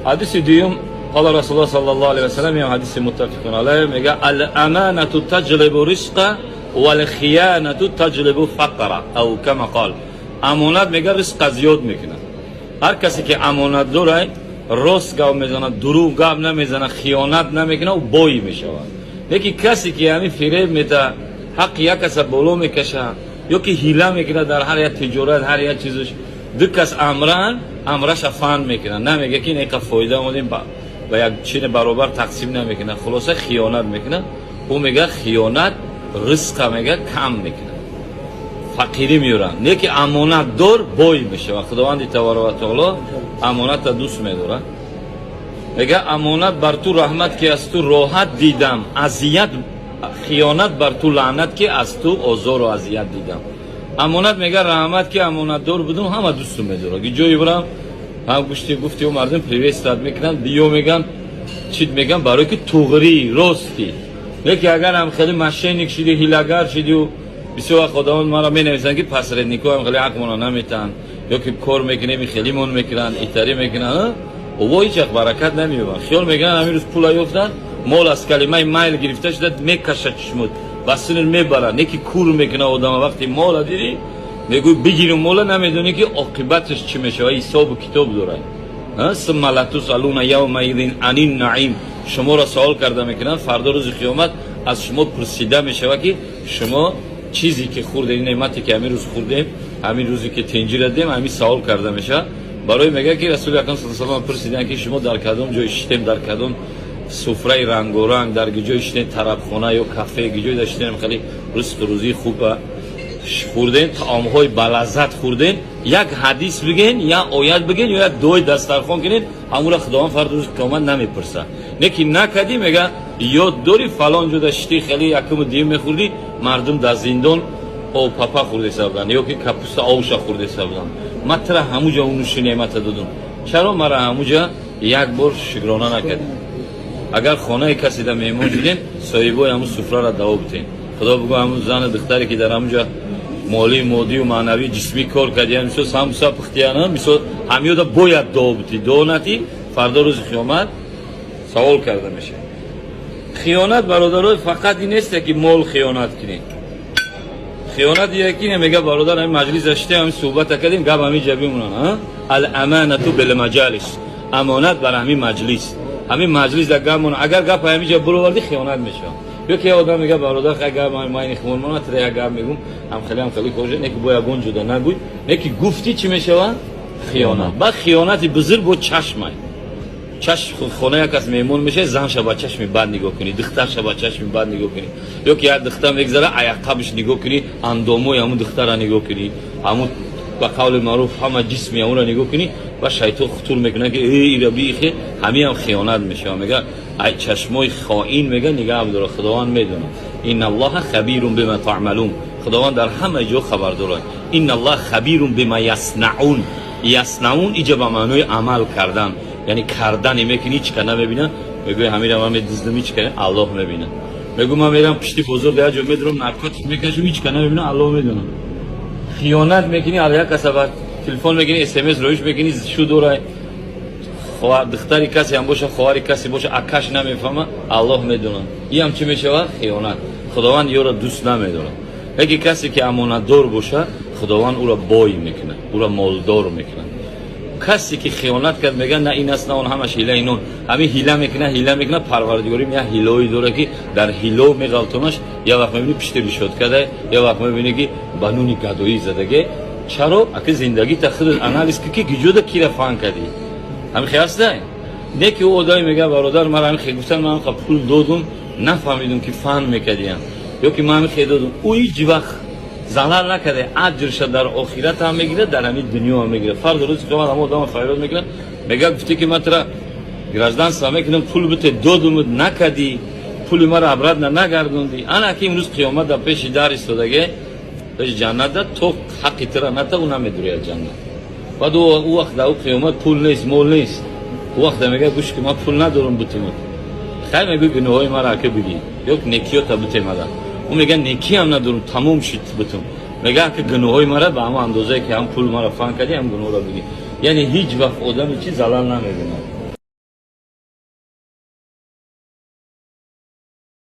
حدیث دوم قال رسول الله صلی الله علیه و سلم، یا حدیث متفق علیه، میگه الامانه تجلب رزق والخیانه تجلب فقر، او کما قال. امانت میگه رزق زیاد میکنه. هر کسی که امانت داره راست گام میزنه، دروغ گام نمیزنه، خیانت نمیکنه و بای میشه. لیکن کسی که همین فریب میده، حق یک کس بالا میکشه یا که حیله میکنه در هر یک تجارت، هر یک چیزش دو کس امرش فان میکنه، نمیگه که اینکه فایده آمدیم و یک چین برابر تقسیم نمیکنه، خلاصه خیانت میکنه. او میگه خیانت رزق میگه کم میکنه، فقیری میورن. لیکن امانت دار بای میشه و خداوند تبارک و تعالی امانت دوست میداره. میگه امانت بر تو رحمت که از تو راحت دیدم، اذیت خیانت بر تو لعنت که از تو آزار و اذیت دیدم. امانت میگه رحمت که امانت دار بودم همه دوستم میداره. که جایی برم هم گفتی و مردم پریوستاد میکنن، دیو میگن چیت میگن برای که توغری راستی. لیکن اگر هم خیلی مشینک شدی، هیلگر شدی و بسیار خداوند ما را مینویسن که پسرنیکو هم خیلی حق مون نمیتن یا که کار میکنه خیلی مون میکنن، ایتاری میکنن، او هیچ برکت نمیبرن. خیال میگن همین روز پول یافتن، مال از کلمه میل گرفته شده میکشه چشمت بسن میبرن. نیکی کور میکنه آدم وقتی مال دیدی میگوی بگیریم مال، نمیدونی که عاقبتش چی میشه و حساب و کتاب داره. ثم لا تسألون یومئذ عن النعیم، شما را سوال کرده میکنن فردا روز قیامت، از شما پرسیده میشه که شما چیزی که خوردین، نعمتی که همین روز خوردیم، همین روزی که تنجیر دادیم، همین سوال کرده میشه. برای میگه که رسول اکرم صلی الله علیه و آله پرسیدن که شما در کدام جای شتیم، در کدام سفره رنگ و رنگ، در جای شتیم طربخانه یا کافه، جای داشتیم خیلی رزق روزی خوب خوردین، طعام‌های بلذت خوردین، یک حدیث بگین یا آیت بگین یا یک دوی دسترخوان کنین، همون خداوند فردا روز قیامت نمیپرسه. لیکن نکدی میگه یاد داری فلان جا داشتی خیلی یکم دیم میخوردی، مردم در زندان او پاپا خورده سبودن یا که کپوست آوشا خورده سبودن، من ترا همونجا اونوش نعمت دادم، چرا مرا همونجا یک بار شکرانه نکردیم؟ اگر خانه کسی در مهمون شدین، صاحبای همون سفره را دعا بتین. خدا بگو همون زن دختری که در همونجا مالی مادی و معنوی جسمی کار کردی، مثلا سامسا پختیانه، مثلا همیودا باید دعا بتی، دعا نتی فردا روز قیامت سوال کرده میشه. خیانت برادرای فقط این نیست که مال خیانت کنی. خیانت یکی نمیگه برادر همین مجلس داشته همین صحبت کردیم گپ همین جبی مونن. الامانه بالمجالس، امانت بر همین مجلس، همین مجلس در گپ مون اگر گپ همین جا برو وردی خیانت میشه. یکی آدم میگه برادر اگر ما این خمون مون تر یک گپ میگم هم خیلی کوجه نکی بویا گون جدا نگوی، نکی گفتی چی میشه خیانت. بعد خیانت بزرگ با چشمه، چشم خونه یک از میمون میشه، زن شبا چشم بد نگاه کنی، دختر شبا چشم بد نگاه کنی، یا که یک دختر میگذره عقبش نگاه کنی، انداموی همون دختر را نگاه کنی، همون با قول معروف همه جسمی همون را نگاه کنی و شیطان خطور میکنه که ای ربیخه همین هم خیانت میشه. میگه ای چشمای خائن میگه نگاه داره، خداوند میدونه. ان الله خبیر بما تعملون، خداوند در همه جا خبر داره. ان الله خبیر بما یصنعون، یصنعون اینجا به معنای عمل کردن، یعنی کردن میکنی هیچ کنه نمیبینه. میگه همین هم دیدم هیچ کنه الله میبینه. میگم من میرم پشتی بزرگ در جا میدرم نارکوتیک میکشم هیچ کنه نمیبینه الله میدونه. خیانت میکنی علیه کسبت تلفن میگیری اس ام اس روش میکنی شو دوره خواهر دختری کسی هم باشه خواهری کسی باشه اکش نمیفهمه الله میدونه. این هم چی میشه خیانت. خداوند یارو دوست نمیداره. اگه کسی که امانت دار باشه خداوند او را بای میکنه، او را مالدار میکنه. کسی که خیانت کرد میگن نه این است نه اون، همش هیله اینون، همین هیله میکنه پروردگاری میگه هیله‌ای داره که در هیله میغلطونش. یا وقت میبینی پشت ریشت کرده، یا وقت میبینی که بانونی گدایی زدگه. چرا؟ اگه زندگی تخدید انالیز که گیجوده کی را فهم کردی همین خیاس ده نه که او آدمی میگه برادر من همین خیلی گفتن من پول دادم نفهمیدم که فهم میکردیم یا که من همین خیلی دادم، او هیچ وقت زلال نکرده، اجرش در آخرت هم میگیره، در همین دنیا هم میگیره. فردا روز که من آدم فایده میکنه میگه گفتی که من ترا گرازدان سامی کنم پول بده دادم نکردی، پول مرا عبرت نگردوندی، انا که امروز قیامت در پیش در ایستادگی پیش جنت داد تو حقی ترا نتا اون نمیدوری از جنت. بعد او وقت در قیامت پول نیست مول نیست، وقت میگه گوش که من پول ندارم بتم خیلی میگه گناهای مرا که بگی یک نیکیو تا بتم مدن. اون میگه نیکی هم ندارم تمام شد بتم، میگه که گناهای مرا به همون اندازه که هم پول مرا فهم کردی هم گناه را بگی. یعنی هیچ وقت آدم چیز زلال نمیبینه.